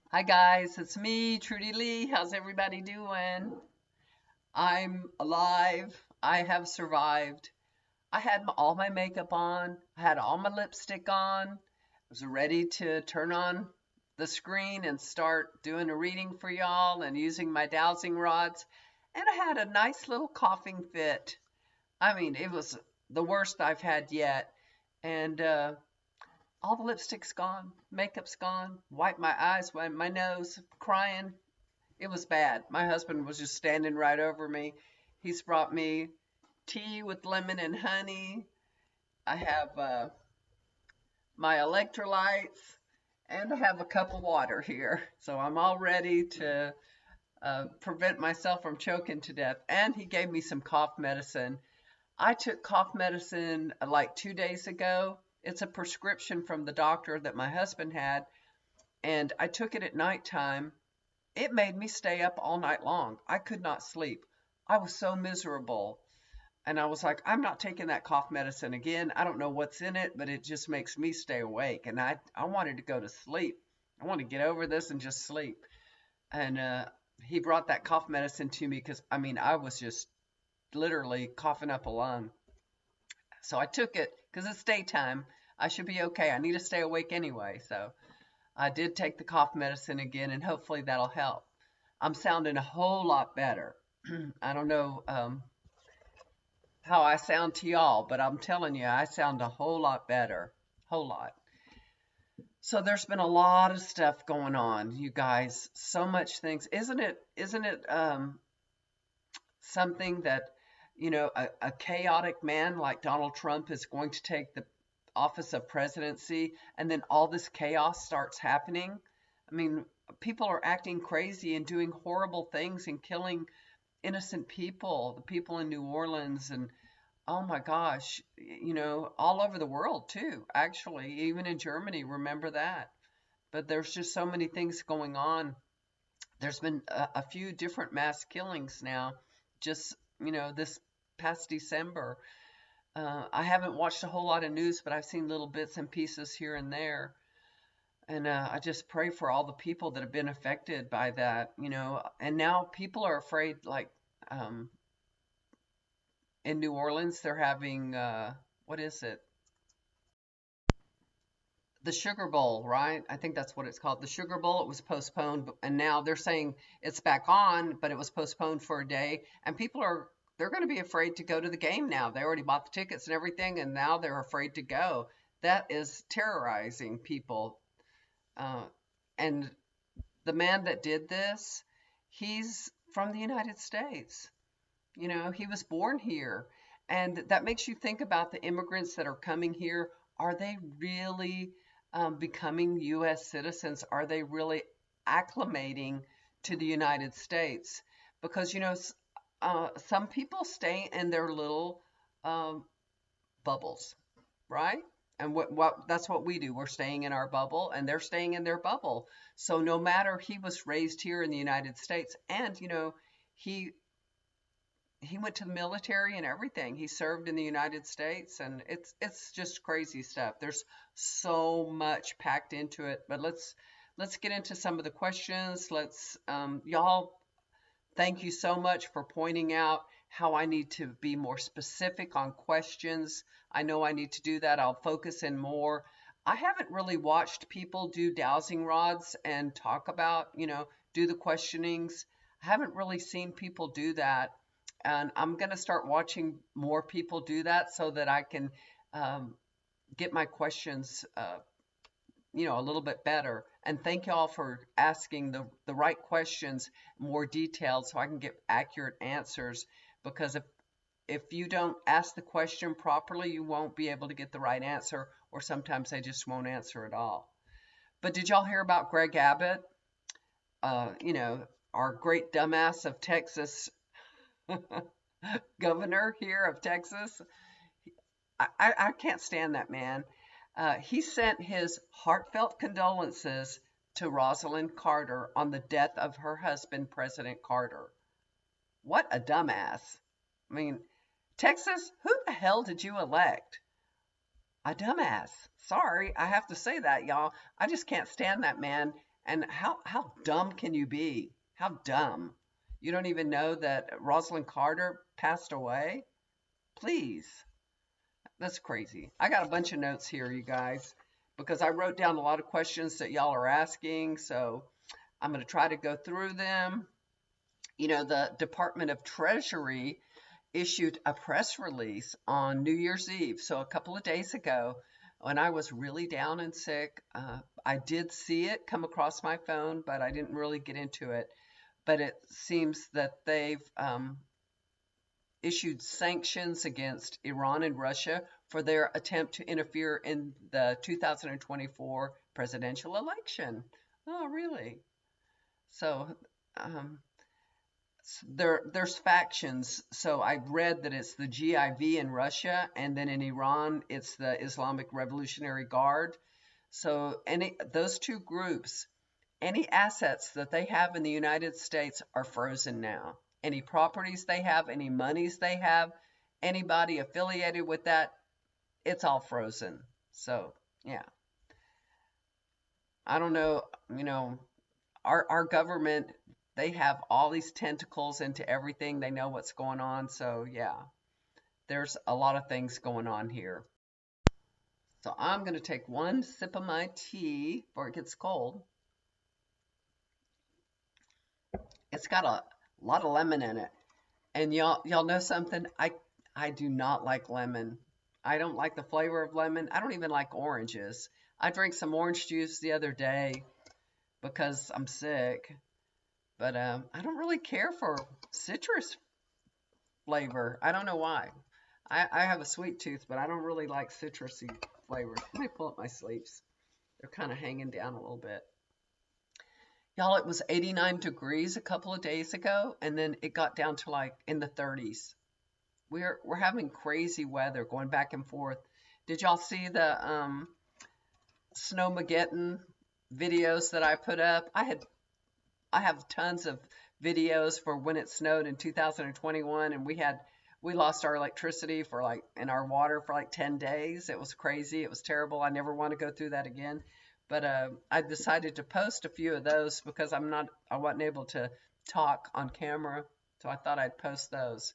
Hi guys, it's me, Trudy Lee. How's everybody doing? I'm alive. I have survived. I had all my makeup on. I had all my lipstick on. I was ready to turn on the screen and start doing a reading for y'all and using my dowsing rods. And I had a nice little coughing fit. I mean, it was the worst I've had yet. And all the lipstick's gone, makeup's gone, wiped my eyes, wiped my nose, crying. It was bad. My husband was just standing right over me. He's brought me tea with lemon and honey. I have my electrolytes, and I have a cup of water here. So I'm all ready to prevent myself from choking to death. And he gave me some cough medicine. I took cough medicine like 2 days ago. It's a prescription from the doctor that my husband had, and I took it at nighttime. It made me stay up all night long. I could not sleep. I was so miserable. And I was like, I'm not taking that cough medicine again. I don't know what's in it, but it just makes me stay awake. And I wanted to go to sleep. I want to get over this and just sleep. And he brought that cough medicine to me because, I mean, I was just literally coughing up a lung. So I took it because it's daytime. I should be okay. I need to stay awake anyway. So I did take the cough medicine again, and hopefully that'll help. I'm sounding a whole lot better. I don't know how I sound to y'all, but I'm telling you, I sound a whole lot better. Whole lot. So there's been a lot of stuff going on, you guys. So much things. Isn't it something that, a chaotic man like Donald Trump is going to take the office of presidency, and then all this chaos starts happening? I mean, people are acting crazy and doing horrible things and killing innocent people, the people in New Orleans, and oh my gosh, all over the world too, actually, even in Germany, remember that. But there's just so many things going on. There's been a few different mass killings now, just, this past December. I haven't watched a whole lot of news, but I've seen little bits and pieces here and there. And I just pray for all the people that have been affected by that, And now people are afraid, like in New Orleans, they're having, what is it? The Sugar Bowl, right? I think that's what it's called. The Sugar Bowl, it was postponed, and now they're saying it's back on, but it was postponed for a day. And they're going to be afraid to go to the game now. They already bought the tickets and everything, and now they're afraid to go. That is terrorizing people. Uh, and the man that did this, he's from the United States. He was born here. And that makes you think about the immigrants that are coming here. Are they really becoming U.S. citizens? Are they really acclimating to the United States? Because, some people stay in their little um, bubbles, right? And what that's what we do. We're staying in our bubble, and they're staying in their bubble. So no matter, he was raised here in the United States, and he he went to the military and everything. He served in the United States, and it's just crazy stuff. There's so much packed into it. But let's get into some of the questions. Let's y'all, thank you so much for pointing out how I need to be more specific on questions. I know I need to do that. I'll focus in more. I haven't really watched people do dowsing rods and talk about, do the questionings. I haven't really seen people do that. And I'm going to start watching more people do that so that I can um, get my questions, a little bit better. And thank y'all for asking the right questions, more detailed, so I can get accurate answers. Because if you don't ask the question properly, you won't be able to get the right answer, or sometimes they just won't answer at all. But did y'all hear about Greg Abbott? Our great dumbass of Texas, governor here of Texas. I can't stand that man. He sent his heartfelt condolences to Rosalind Carter on the death of her husband, President Carter. What a dumbass. I mean, Texas, who the hell did you elect? A dumbass. Sorry, I have to say that, y'all. I just can't stand that man. And how dumb can you be? How dumb? You don't even know that Rosalind Carter passed away? Please. That's crazy. I got a bunch of notes here, you guys, because I wrote down a lot of questions that y'all are asking. So I'm going to try to go through them. You know, the Department of Treasury issued a press release on New Year's Eve. So a couple of days ago, when I was really down and sick, I did see it come across my phone, but I didn't really get into it. But it seems that they've issued sanctions against Iran and Russia for their attempt to interfere in the 2024 presidential election. Oh, really? So um, there's factions. So I read that it's the GIV in Russia, and then in Iran, it's the Islamic Revolutionary Guard. So those two groups, any assets that they have in the United States are frozen now. Any properties they have, any monies they have, anybody affiliated with that, it's all frozen. So, yeah. I don't know, you know, our government, they have all these tentacles into everything. They know what's going on. So, yeah, there's a lot of things going on here. So I'm going to take one sip of my tea before it gets cold. It's got a lot of lemon in it. And y'all know something? I do not like lemon. I don't like the flavor of lemon. I don't even like oranges. I drank some orange juice the other day because I'm sick. But I don't really care for citrus flavor. I don't know why. I have a sweet tooth, but I don't really like citrusy flavors. Let me pull up my sleeves. They're kind of hanging down a little bit. Y'all, it was 89 degrees a couple of days ago, and then it got down to like in the 30s. We're having crazy weather going back and forth. Did y'all see the Snowmageddon videos that I put up? I have tons of videos for when it snowed in 2021, and we lost our electricity and our water for like 10 days. It was crazy. It was terrible. I never want to go through that again. But I decided to post a few of those because I wasn't able to talk on camera, so I thought I'd post those.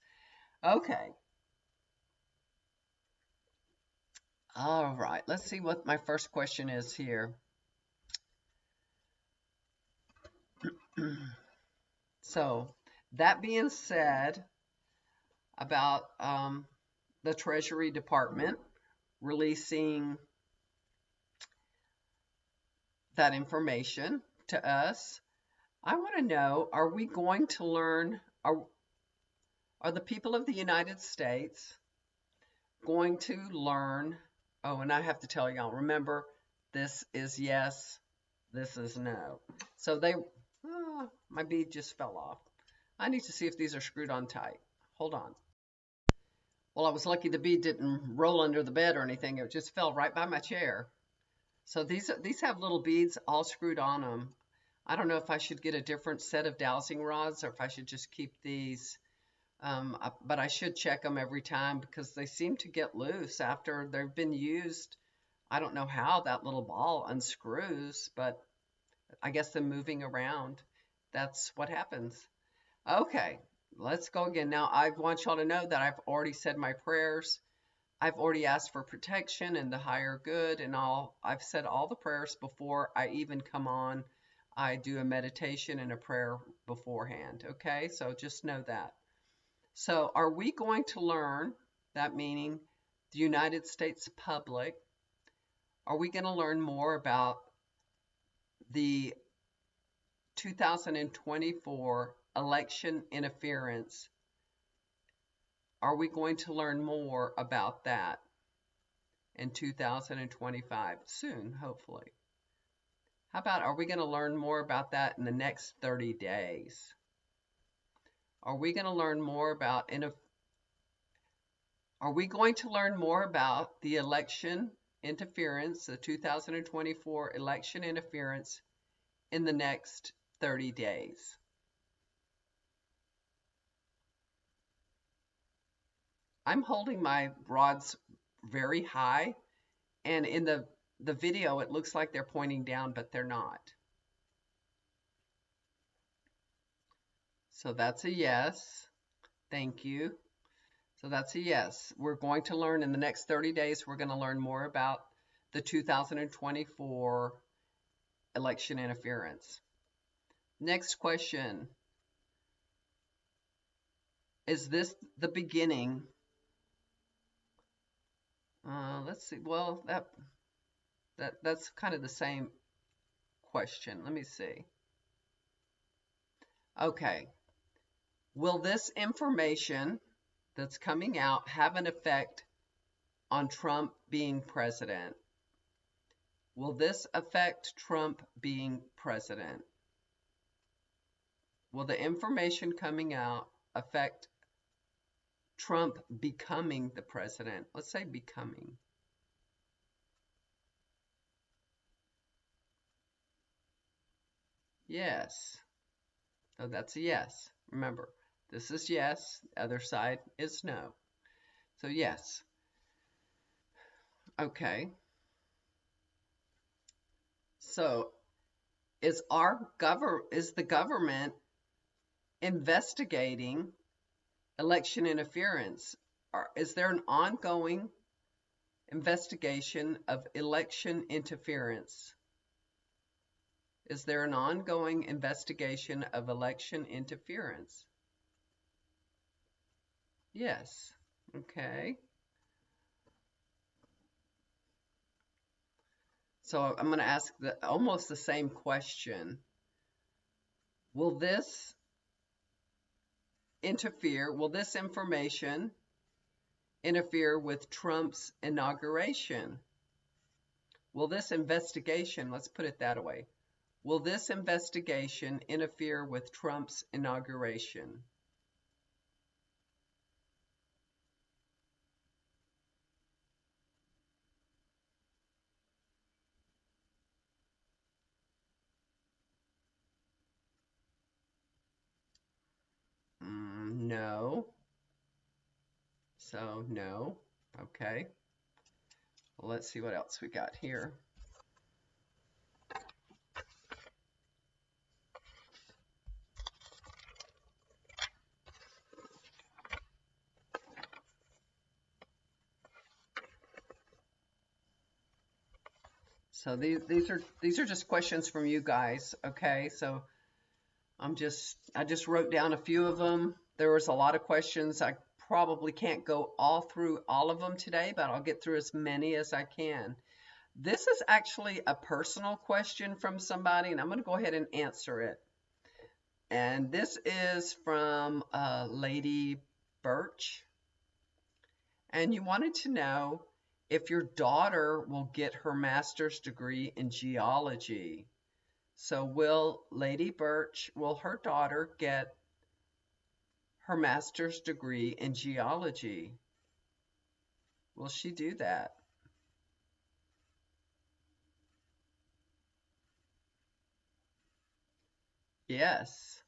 Okay. All right. Let's see what my first question is here. So, that being said, about the Treasury Department releasing that information to us, I want to know, are we going to learn, are the people of the United States going to learn, oh, and I have to tell y'all, remember, this is yes, this is no. So my bead just fell off. I need to see if these are screwed on tight. Hold on. Well, I was lucky the bead didn't roll under the bed or anything. It just fell right by my chair. So these have little beads all screwed on them. I don't know if I should get a different set of dowsing rods or if I should just keep these. But I should check them every time because they seem to get loose after they've been used. I don't know how that little ball unscrews, but I guess them moving around, that's what happens. Okay, let's go again. Now, I want y'all to know that I've already said my prayers. I've already asked for protection and the higher good and all. I've said all the prayers before I even come on. I do a meditation and a prayer beforehand, okay? So just know that. So are we going to learn, that meaning the United States public, are we going to learn more about the 2024 election interference? Are we going to learn more about that in 2025? Soon, hopefully. How about, are we going to learn more about that in the next 30 days? Are we going to learn more about Are we going to learn more about the election interference, the 2024 election interference in the next 30 days? I'm holding my rods very high, and in the video it looks like they're pointing down, but they're not. So that's a yes. Thank you. So that's a yes. We're going to learn in the next 30 days, we're going to learn more about the 2024 election interference. Next question. Is this the beginning? Let's see. Well, that's kind of the same question. Let me see. Okay. Will this information that's coming out have an effect on Trump being president? Will this affect Trump being president? Will the information coming out affect Trump becoming the president? Let's say becoming. Yes. So that's a yes. Remember, this is yes, the other side is no. So yes. Okay. So is the government investigating election interference? Or is there an ongoing investigation of election interference? Is there an ongoing investigation of election interference? Yes. Okay. So I'm going to ask almost the same question. Will this information interfere with Trump's inauguration? Will this investigation, let's put it that way, will this investigation interfere with Trump's inauguration? No. So no. Okay. Well, let's see what else we got here. So these are just questions from you guys, okay? So I just wrote down a few of them. There was a lot of questions. I probably can't go through all of them today, but I'll get through as many as I can. This is actually a personal question from somebody, and I'm going to go ahead and answer it. And this is from Lady Birch. And you wanted to know if your daughter will get her master's degree in geology. So will Lady Birch, will her daughter get her master's degree in geology? Will she do that? Yes.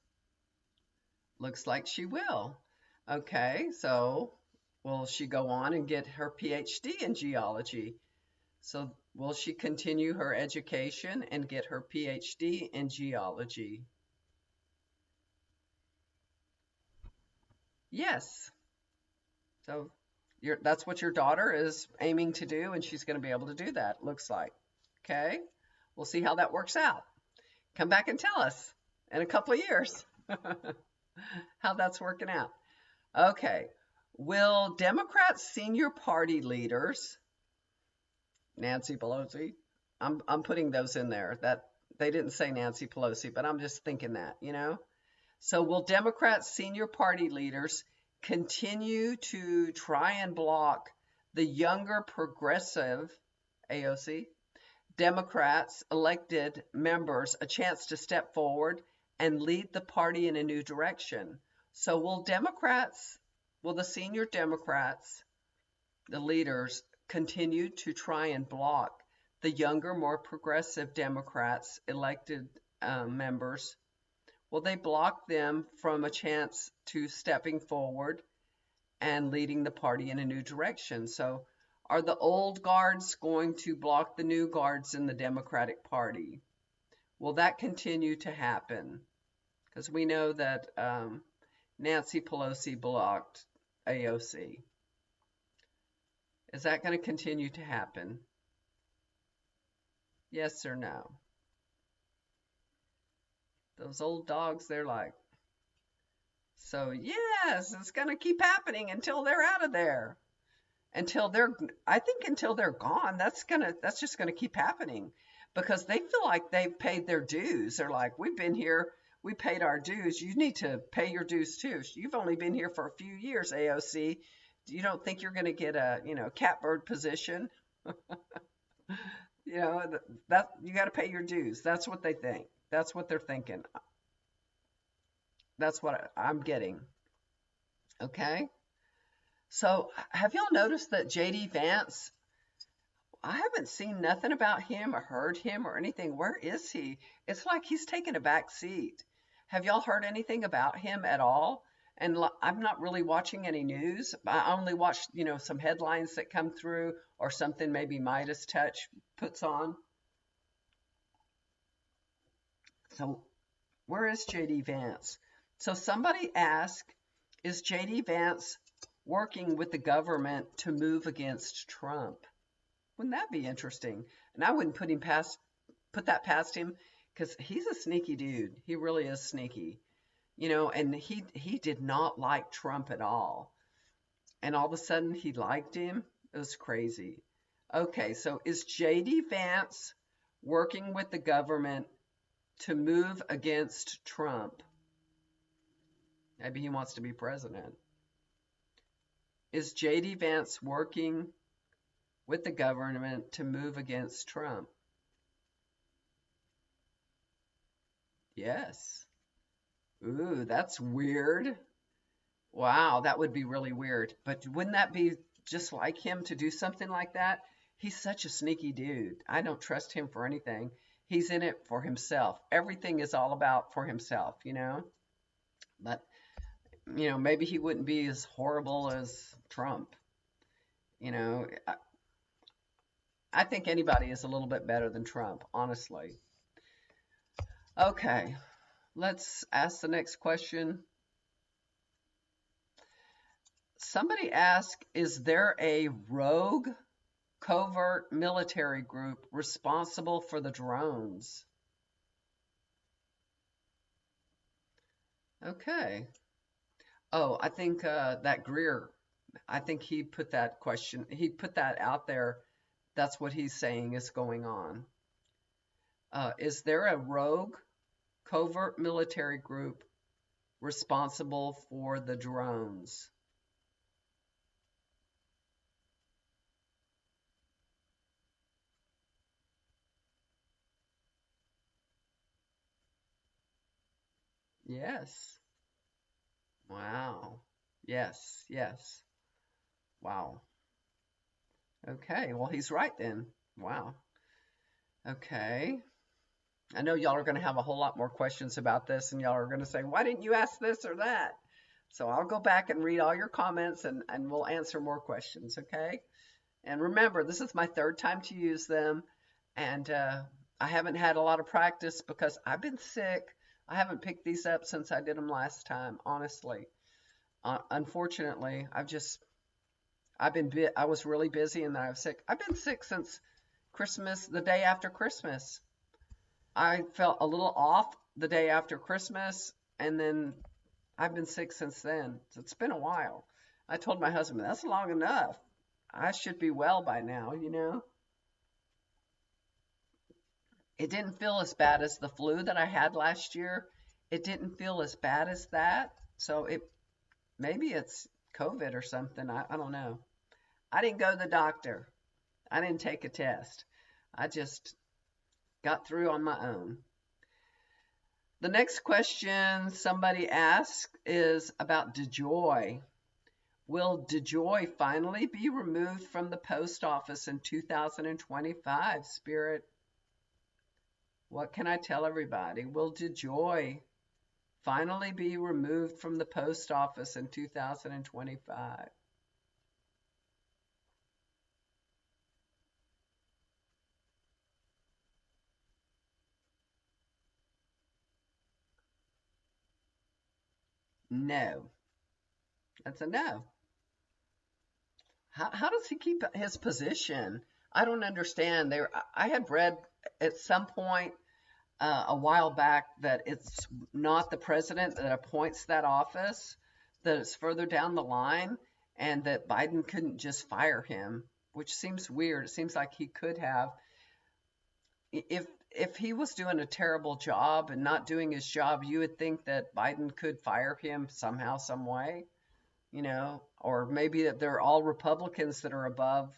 Looks like she will. Okay, so will she go on and get her PhD in geology? So will she continue her education and get her PhD in geology? Yes. So that's what your daughter is aiming to do, and she's going to be able to do that, looks like. Okay? We'll see how that works out. Come back and tell us in a couple of years how that's working out. Okay. Will Democrats' senior party leaders, Nancy Pelosi, I'm putting those in there. That they didn't say Nancy Pelosi, but I'm just thinking that, you know. So will Democrats' senior party leaders continue to try and block the younger progressive AOC Democrats elected members a chance to step forward and lead the party in a new direction? So will the senior Democrats, the leaders, continue to try and block the younger, more progressive Democrats elected members? Will they block them from a chance to stepping forward and leading the party in a new direction? So are the old guards going to block the new guards in the Democratic Party? Will that continue to happen? Because we know that Nancy Pelosi blocked AOC. Is that going to continue to happen? Yes or no? Those old dogs, they're like, so yes, it's going to keep happening until they're out of there. I think until they're gone, that's just gonna keep happening because they feel like they've paid their dues. They're like, we've been here, we paid our dues. You need to pay your dues too. You've only been here for a few years, AOC. You don't think you're gonna get a, catbird position? That you got to pay your dues. That's what they think. That's what they're thinking. That's what I'm getting. Okay. So have y'all noticed that JD Vance, I haven't seen nothing about him or heard him or anything. Where is he? It's like he's taken a back seat. Have y'all heard anything about him at all? And I'm not really watching any news. I only watch, some headlines that come through or something maybe Midas Touch puts on. So where is JD Vance? So somebody asked, is JD Vance working with the government to move against Trump? Wouldn't that be interesting? And I wouldn't put that past him because he's a sneaky dude. He really is sneaky, and he did not like Trump at all. And all of a sudden he liked him. It was crazy. Okay, so is JD Vance working with the government to move against Trump? Maybe he wants to be president. Is JD Vance working with the government to move against Trump? Yes. Ooh, that's weird. Wow, that would be really weird. But wouldn't that be just like him to do something like that? He's such a sneaky dude. I don't trust him for anything. He's in it for himself. Everything is all about for himself, But maybe he wouldn't be as horrible as Trump. I think anybody is a little bit better than Trump, honestly. Okay, let's ask the next question. Somebody asked, is there a rogue covert military group responsible for the drones? Okay. Oh, I think that Greer, I think he put that out there. That's what he's saying is going on. Is there a rogue covert military group responsible for the drones? Yes. Wow. Yes, yes. Wow. Okay, well, he's right then. Wow. Okay. I know y'all are going to have a whole lot more questions about this, and y'all are going to say, why didn't you ask this or that? So I'll go back and read all your comments, and we'll answer more questions, okay? And remember, this is my third time to use them, and I haven't had a lot of practice because I've been sick. I haven't picked these up since I did them last time, honestly. Unfortunately, I was really busy and then I was sick. I've been sick since Christmas, the day after Christmas. I felt a little off the day after Christmas, and then I've been sick since then. So it's been a while. I told my husband, that's long enough. I should be well by now, It didn't feel as bad as the flu that I had last year. It didn't feel as bad as that. So maybe it's COVID or something. I don't know. I didn't go to the doctor. I didn't take a test. I just got through on my own. The next question somebody asked is about DeJoy. Will DeJoy finally be removed from the post office in 2025, Spirit? What can I tell everybody? Will DeJoy finally be removed from the post office in 2025? No. That's a no. How does he keep his position? I don't understand. I had read at some point a while back that it's not the president that appoints that office, that it's further down the line, and that Biden couldn't just fire him, which seems weird. It seems like he could have. If he was doing a terrible job and not doing his job, you would think that Biden could fire him somehow, some way, or maybe that they're all Republicans that are above.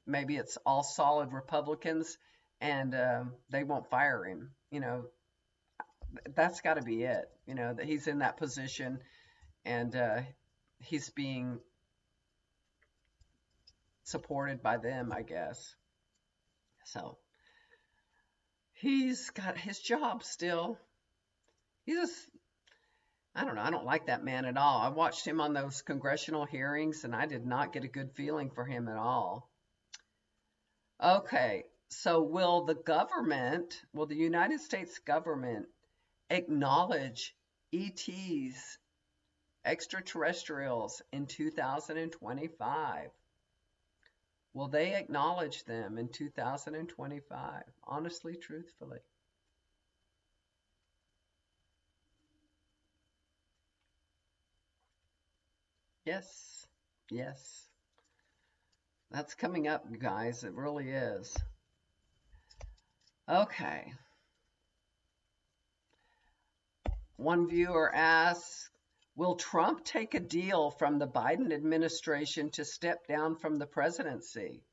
Maybe it's all solid Republicans and they won't fire him. That's got to be it, that he's in that position and he's being supported by them, I guess. So he's got his job still. He's just, I don't know. I don't like that man at all. I watched him on those congressional hearings and I did not get a good feeling for him at all. Okay, so will the United States government acknowledge ETs, extraterrestrials, in 2025? Will they acknowledge them in 2025? Honestly, truthfully. Yes, yes. That's coming up, you guys. It really is. Okay. One viewer asks, will Trump take a deal from the Biden administration to step down from the presidency?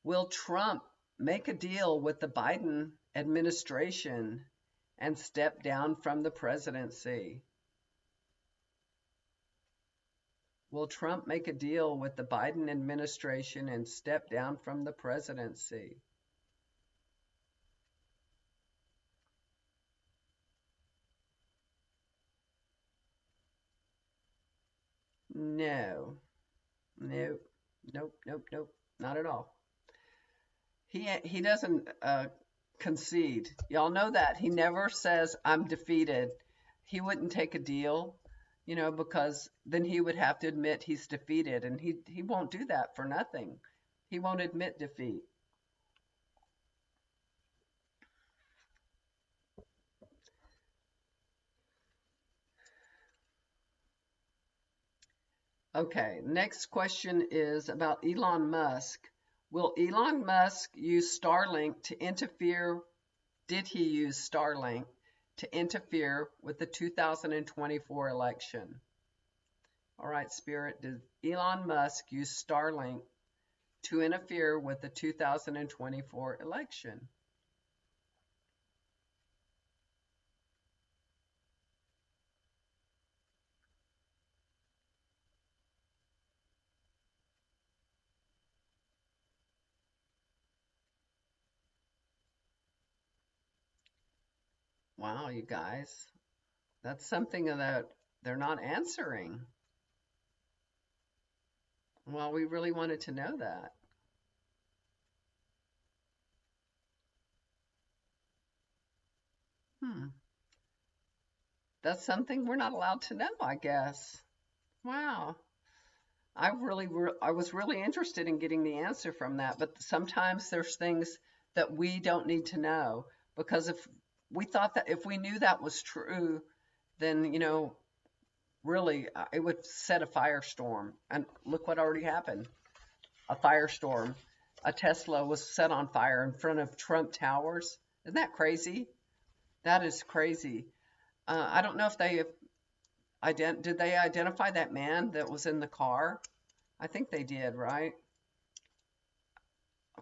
Will Trump make a deal with the Biden administration and step down from the presidency? Will Trump make a deal with the Biden administration and step down from the presidency? No. Nope. Nope. Nope. Nope. Not at all. He doesn't concede. Y'all know that. He never says, I'm defeated. He wouldn't take a deal, because then he would have to admit he's defeated, and he won't do that for nothing. He won't admit defeat. Okay, next question is about Elon Musk. Will Elon Musk use Starlink to interfere? Did he use Starlink to interfere with the 2024 election? All right, Spirit, did Elon Musk use Starlink to interfere with the 2024 election? Wow, you guys, that's something that they're not answering. Well, we really wanted to know that. That's something we're not allowed to know, I guess. Wow. I was really interested in getting the answer from that, but sometimes there's things that we don't need to know, because if we knew that was true, then, really it would set a firestorm. And look what already happened. A firestorm. A Tesla was set on fire in front of Trump Towers. Isn't that crazy? That is crazy. I don't know if did they identify that man that was in the car? I think they did, right?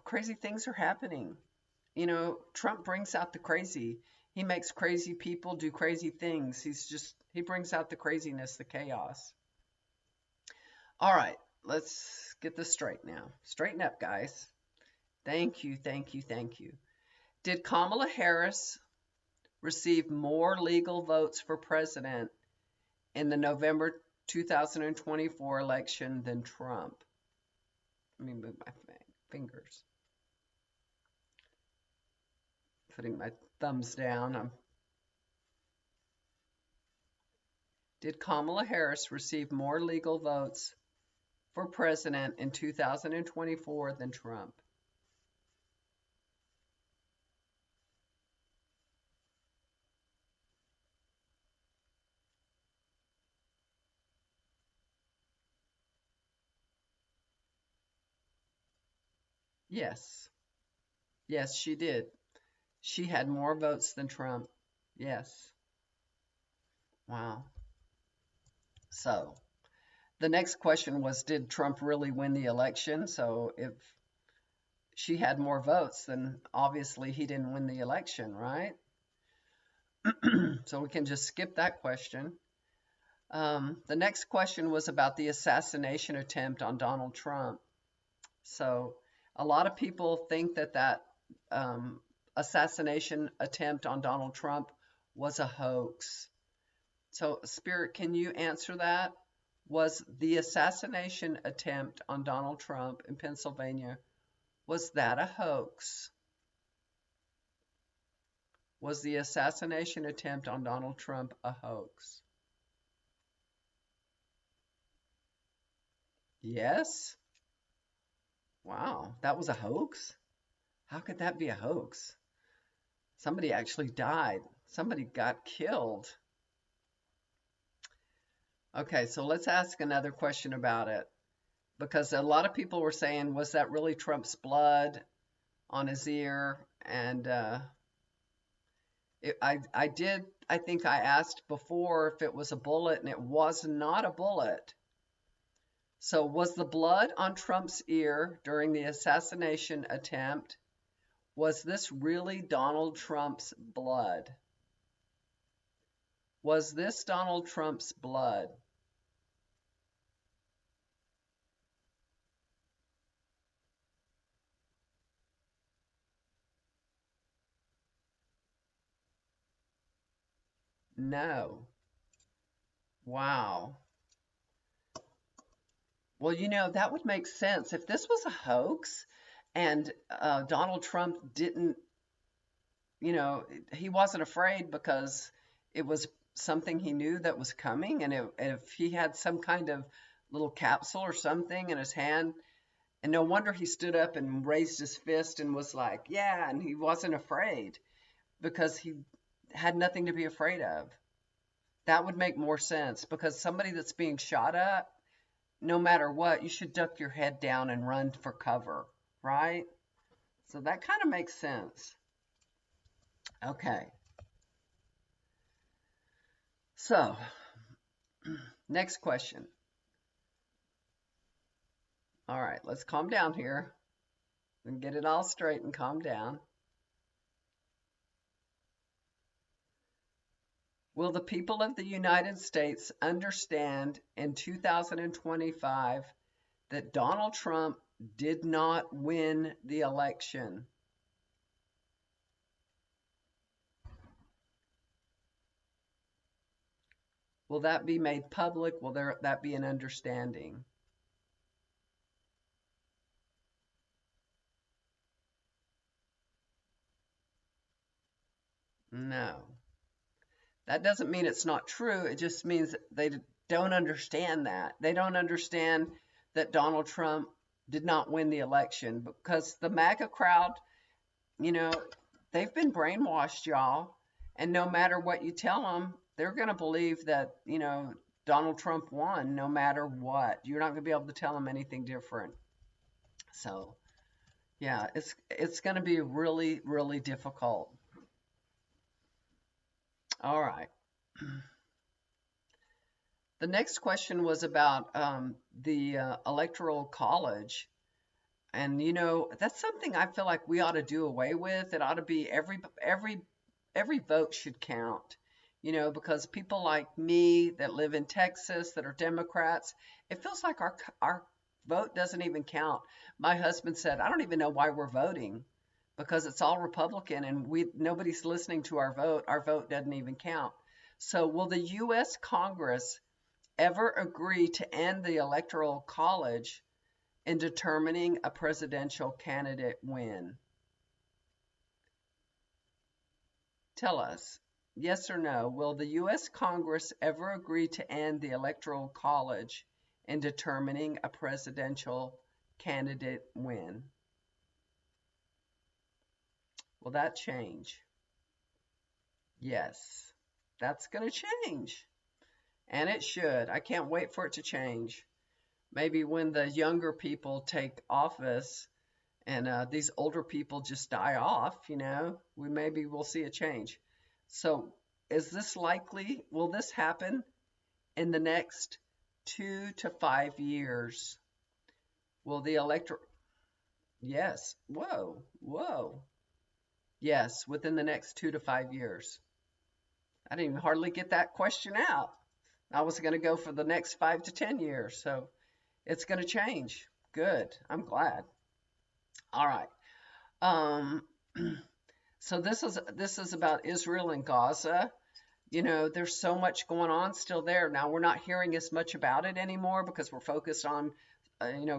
Crazy things are happening. Trump brings out the crazy. He makes crazy people do crazy things. He brings out the craziness, the chaos. All right, let's get this straight now. Straighten up, guys. Thank you, thank you, thank you. Did Kamala Harris receive more legal votes for president in the November 2024 election than Trump? Let me move my fingers. Putting my thumbs down. Did Kamala Harris receive more legal votes for president in 2024 than Trump? Yes. Yes, she did. She had more votes than Trump. Yes. Wow. So the next question was, did Trump really win the election? So if she had more votes, then obviously he didn't win the election, right? So we can just skip that question. The next question was about the assassination attempt on Donald Trump. So a lot of people think that assassination attempt on Donald Trump was a hoax. So, Spirit, can you answer that? Was the assassination attempt on Donald Trump in Pennsylvania, was that a hoax? Was the assassination attempt on Donald Trump a hoax? Yes? Wow, that was a hoax? How could that be a hoax? Somebody actually died. Somebody got killed. Okay, so let's ask another question about it. Because a lot of people were saying, was that really Trump's blood on his ear? And I think I asked before if it was a bullet, and it was not a bullet. So was the blood on Trump's ear during the assassination attempt, was this really Donald Trump's blood? Was this Donald Trump's blood? No. Wow. Well, that would make sense. If this was a hoax and Donald Trump didn't, he wasn't afraid because it was something he knew that was coming. And if he had some kind of little capsule or something in his hand, and no wonder he stood up and raised his fist and was like, yeah, and he wasn't afraid because he had nothing to be afraid of. That would make more sense because somebody that's being shot at, no matter what, you should duck your head down and run for cover, right? So that kind of makes sense. Okay. So, next question. All right, let's calm down here and get it all straight and calm down. Will the people of the United States understand in 2025 that Donald Trump did not win the election? Will that be made public? Will that be an understanding? No. That doesn't mean it's not true. It just means they don't understand that. They don't understand that Donald Trump did not win the election because the MAGA crowd, you know, they've been brainwashed, y'all. And no matter what you tell them, they're going to believe that, Donald Trump won no matter what. You're not going to be able to tell them anything different. So, yeah, it's going to be really, really difficult. All right. The next question was about the Electoral College. And that's something I feel like we ought to do away with. It ought to be every vote should count. Because people like me that live in Texas that are Democrats, it feels like our vote doesn't even count. My husband said, I don't even know why we're voting because it's all Republican and nobody's listening to our vote. Our vote doesn't even count. So will the U.S. Congress ever agree to end the Electoral College in determining a presidential candidate win? Tell us. Yes or no? Will the U.S. Congress ever agree to end the Electoral College in determining a presidential candidate win? Will that change? Yes, that's going to change. And it should. I can't wait for it to change. Maybe when the younger people take office and these older people just die off, maybe we'll see a change. So, is this likely? Will this happen in the next 2 to 5 years? Will the electorate? Yes. Whoa, whoa. Yes, within the next 2 to 5 years. I didn't even hardly get that question out. I was going to go for the next 5 to 10 years. So it's going to change. Good. I'm glad. All right. Um, so this is about Israel and Gaza. There's so much going on still there. Now we're not hearing as much about it anymore because we're focused on,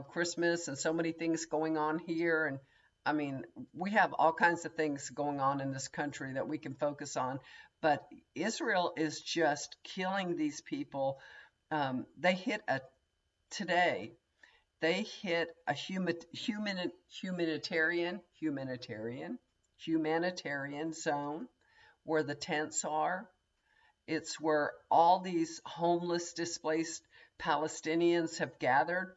Christmas and so many things going on here. And I mean, we have all kinds of things going on in this country that we can focus on. But Israel is just killing these people. They hit today, they hit a humanitarian zone where the tents are. It's where all these homeless, displaced Palestinians have gathered.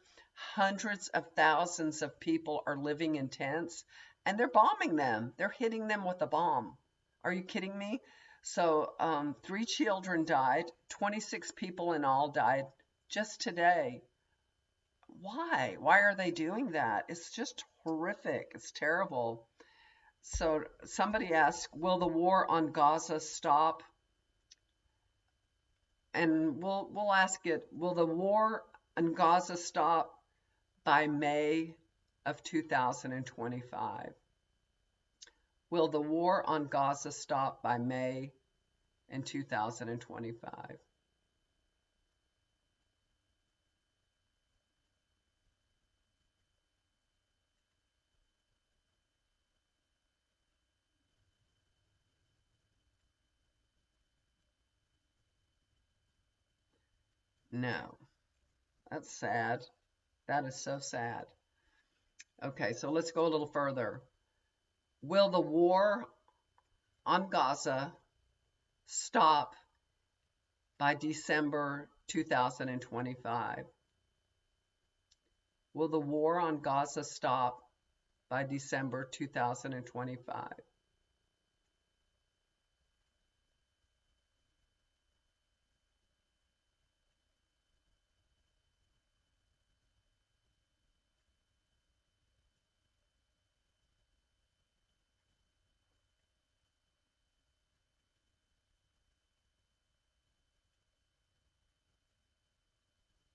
Hundreds of thousands of people are living in tents, and they're bombing them. They're hitting them with a bomb. Are you kidding me? So, 3 children died. 26 people in all died just today. Why? Why are they doing that? It's just horrific. It's terrible. So, somebody asked, will the war on Gaza stop? And we'll ask it, will the war in Gaza stop by May of 2025? Will the war on Gaza stop by May in 2025? No. That's sad. That is so sad. Okay, so let's go a little further. Will the war on Gaza stop by December 2025? Will the war on Gaza stop by December 2025?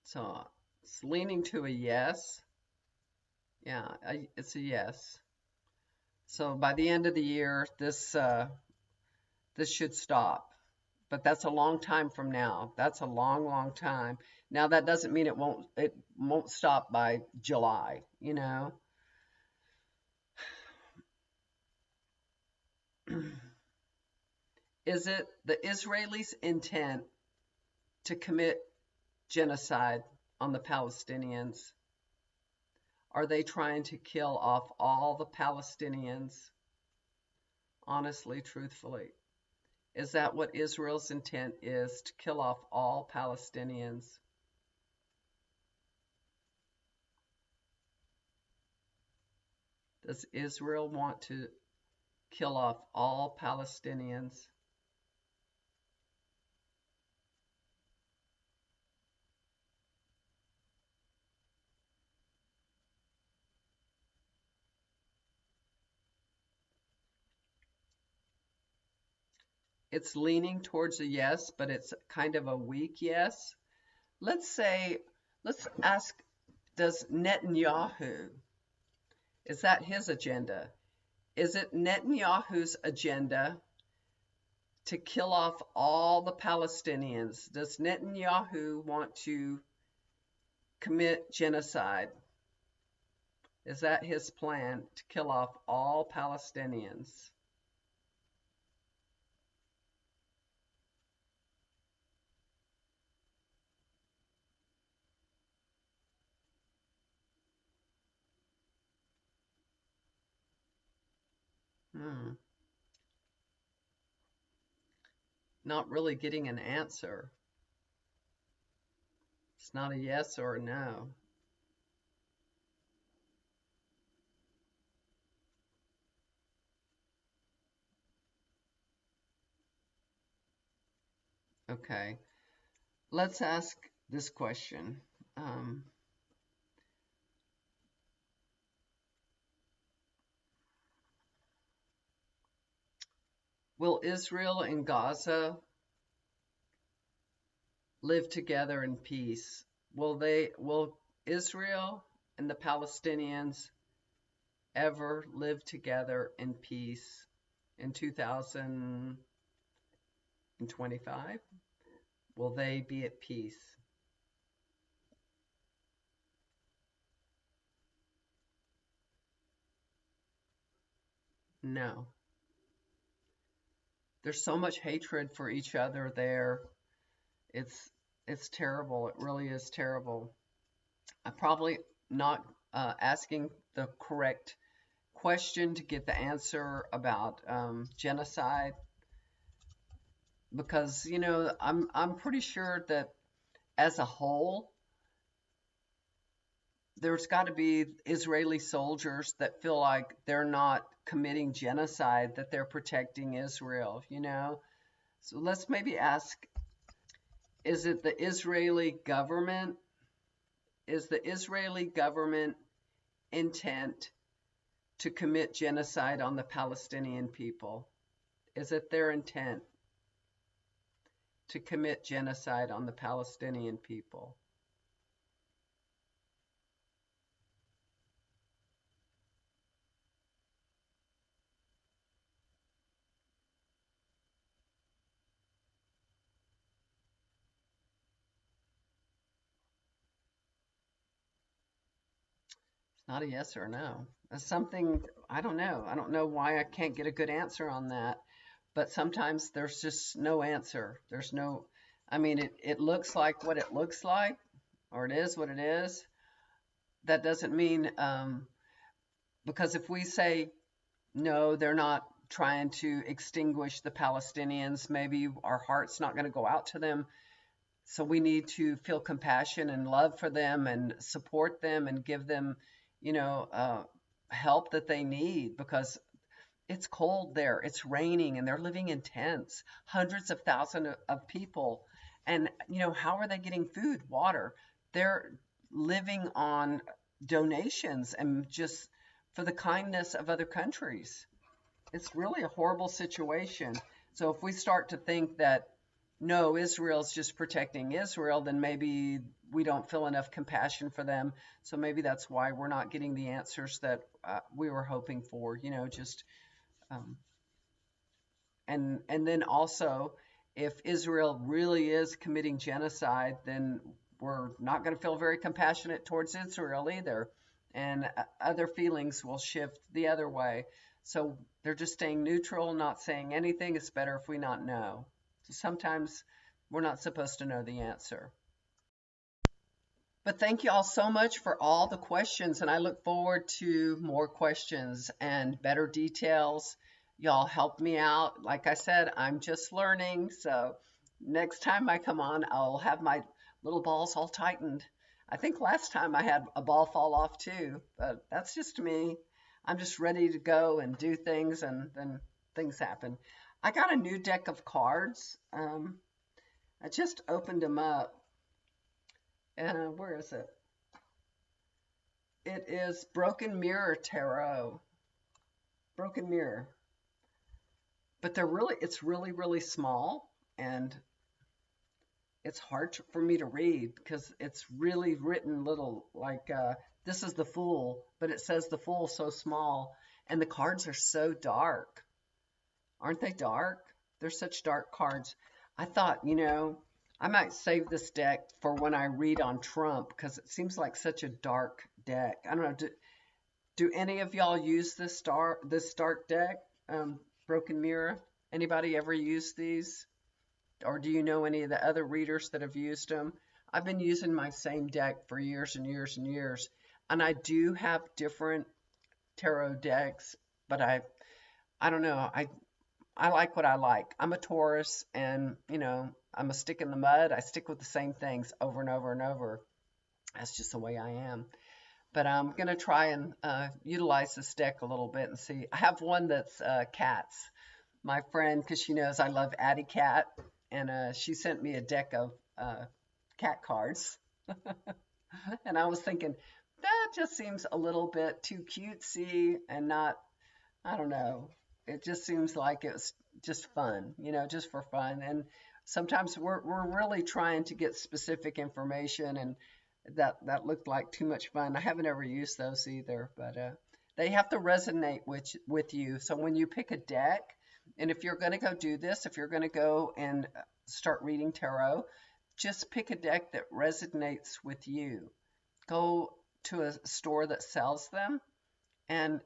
So it's leaning to a yes. Yeah, it's a yes. So by the end of the year, this should stop. But that's a long time from now. That's a long, long time. Now that doesn't mean it won't stop by July, Is it the Israelis' intent to commit genocide on the Palestinians? Are they trying to kill off all the Palestinians? Honestly, truthfully. Is that what Israel's intent is, to kill off all Palestinians? Does Israel want to kill off all Palestinians? It's leaning towards a yes, but it's kind of a weak yes. Let's ask, does Netanyahu, is that his agenda? Is it Netanyahu's agenda to kill off all the Palestinians? Does Netanyahu want to commit genocide? Is that his plan, to kill off all Palestinians? Hmm. Not really getting an answer. It's not a yes or a no. Okay. Let's ask this question. Um, will Israel and Gaza live together in peace? Will Israel and the Palestinians ever live together in peace in 2025? Will they be at peace? No. There's so much hatred for each other there. It's it's terrible. It really is terrible. I'm probably not asking the correct question to get the answer about genocide, because I'm pretty sure that as a whole there's got to be Israeli soldiers that feel like they're not committing genocide, that they're protecting Israel. So let's maybe ask, is it the Israeli government? Is the Israeli government intent to commit genocide on the Palestinian people? Is it their intent to commit genocide on the Palestinian people? It's not a yes or a no. That's something, I don't know. I don't know why I can't get a good answer on that. But sometimes there's just no answer. There's no, I mean, it looks like what it looks like, or it is what it is. That doesn't mean, because if we say, no, they're not trying to extinguish the Palestinians, maybe our heart's not going to go out to them. So we need to feel compassion and love for them and support them and give them, you know, uh, help that they need, because it's cold there, it's raining, and they're living in tents, hundreds of thousands of people. And, how are they getting food, water? They're living on donations and just for the kindness of other countries. It's really a horrible situation. So if we start to think that, no, Israel's just protecting Israel, then maybe we don't feel enough compassion for them. So maybe that's why we're not getting the answers that we were hoping for. Just um, and then also, if Israel really is committing genocide, then we're not going to feel very compassionate towards Israel either, and other feelings will shift the other way. So they're just staying neutral, not saying anything. It's better if we not know. So sometimes we're not supposed to know the answer. But thank you all so much for all the questions, and I look forward to more questions and better details. Y'all help me out. Like I said, I'm just learning, so next time I come on, I'll have my little balls all tightened. I think last time I had a ball fall off too, but that's just me. I'm just ready to go and do things, and then things happen. I got a new deck of cards. I just opened them up. Where is it? It is Broken Mirror Tarot. Broken Mirror. But it's really, really small, and it's hard for me to read because it's really written little, like, this is the Fool, but it says the Fool so small, and the cards are so dark. Aren't they dark? They're such dark cards. I thought, I might save this deck for when I read on Trump, because it seems like such a dark deck. I don't know. Do any of y'all use this dark deck, Broken Mirror? Anybody ever use these? Or do you know any of the other readers that have used them? I've been using my same deck for years and years and years. And I do have different tarot decks, but I don't know. I like what I like. I'm a Taurus, and I'm a stick in the mud. I stick with the same things over and over and over. That's just the way I am. But I'm gonna try and utilize this deck a little bit and see. I have one that's cats. My friend, because she knows I love Addie Cat, and she sent me a deck of cat cards. And I was thinking, that just seems a little bit too cutesy and not, I don't know. It just seems like it's just fun, just for fun. And sometimes we're really trying to get specific information, and that looked like too much fun. I haven't ever used those either, but they have to resonate with you. So when you pick a deck, and if you're going to go do this, if you're going to go and start reading tarot, just pick a deck that resonates with you. Go to a store that sells them and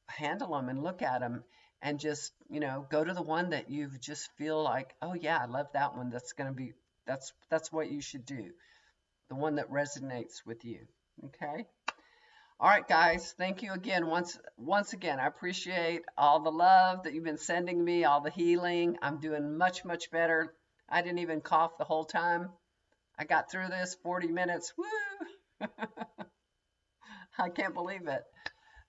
handle them and look at them, and just go to the one that you just feel like, oh yeah, I love that one. That's going to be, that's what you should do, the one that resonates with you. Okay. All right, guys, thank you again. Once again, I appreciate all the love that you've been sending me, all the healing. I'm doing much better. I didn't even cough the whole time. I got through this 40 minutes. Woo! I can't believe it.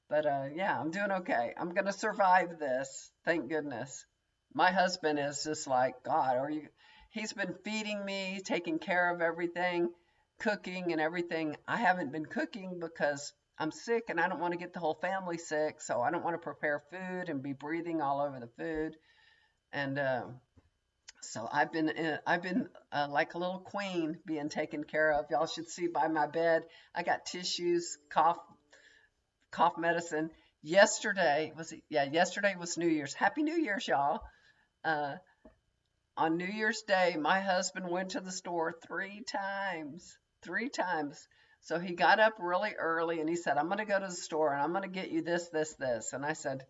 But yeah, I'm doing okay. I'm gonna survive this. Thank goodness. My husband is just like, God, are you? He's been feeding me, taking care of everything, cooking and everything. I haven't been cooking because I'm sick and I don't want to get the whole family sick. So I don't want to prepare food and be breathing all over the food. And so I've been like a little queen being taken care of. Y'all should see by my bed. I got tissues, cough medicine. Yesterday was New Year's. Happy New Year's, y'all. Uh, on New Year's Day, my husband went to the store three times. Three times. So he got up really early and he said, I'm going to go to the store and I'm going to get you this, this, this. And I said,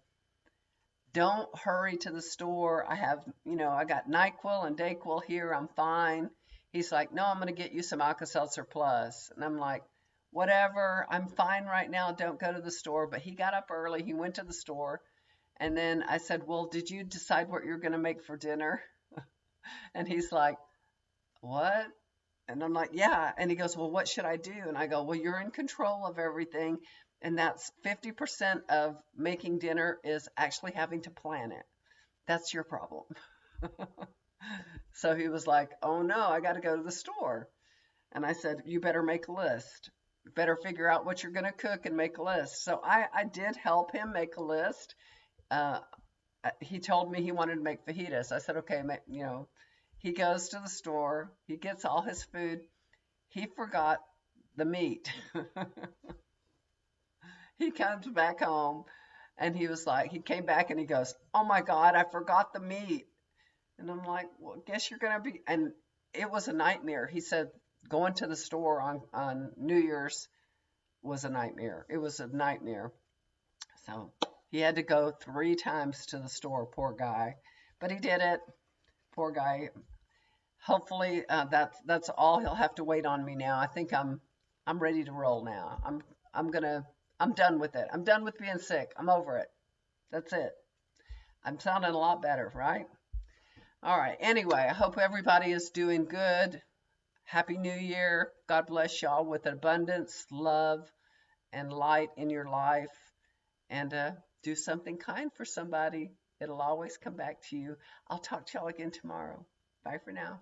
don't hurry to the store. I got NyQuil and DayQuil here. I'm fine. He's like, no, I'm going to get you some Alka-Seltzer Plus. And I'm like, whatever, I'm fine right now. Don't go to the store. But he got up early. He went to the store. And then I said, well, did you decide what you're going to make for dinner? And he's like, what? And I'm like, yeah. And he goes, well, what should I do? And I go, well, you're in control of everything. And that's 50% of making dinner is actually having to plan it. That's your problem. So he was like, oh no, I got to go to the store. And I said, you better make a list. You better figure out what you're going to cook and make a list. So I did help him make a list. Uh, he told me he wanted to make fajitas. I said, okay, he goes to the store. He gets all his food. He forgot the meat. He comes back home and he came back and he goes, oh my God, I forgot the meat. And I'm like, well, guess you're going to be, and it was a nightmare. He said going to the store on New Year's was a nightmare. It was a nightmare. So he had to go 3 times to the store, poor guy. But he did it, poor guy. Hopefully that's all. He'll have to wait on me now. I think I'm ready to roll now. I'm done with it. I'm done with being sick. I'm over it. That's it. I'm sounding a lot better, right? All right. Anyway, I hope everybody is doing good. Happy New Year. God bless y'all with abundance, love, and light in your life. And do something kind for somebody. It'll always come back to you. I'll talk to y'all again tomorrow. Bye for now.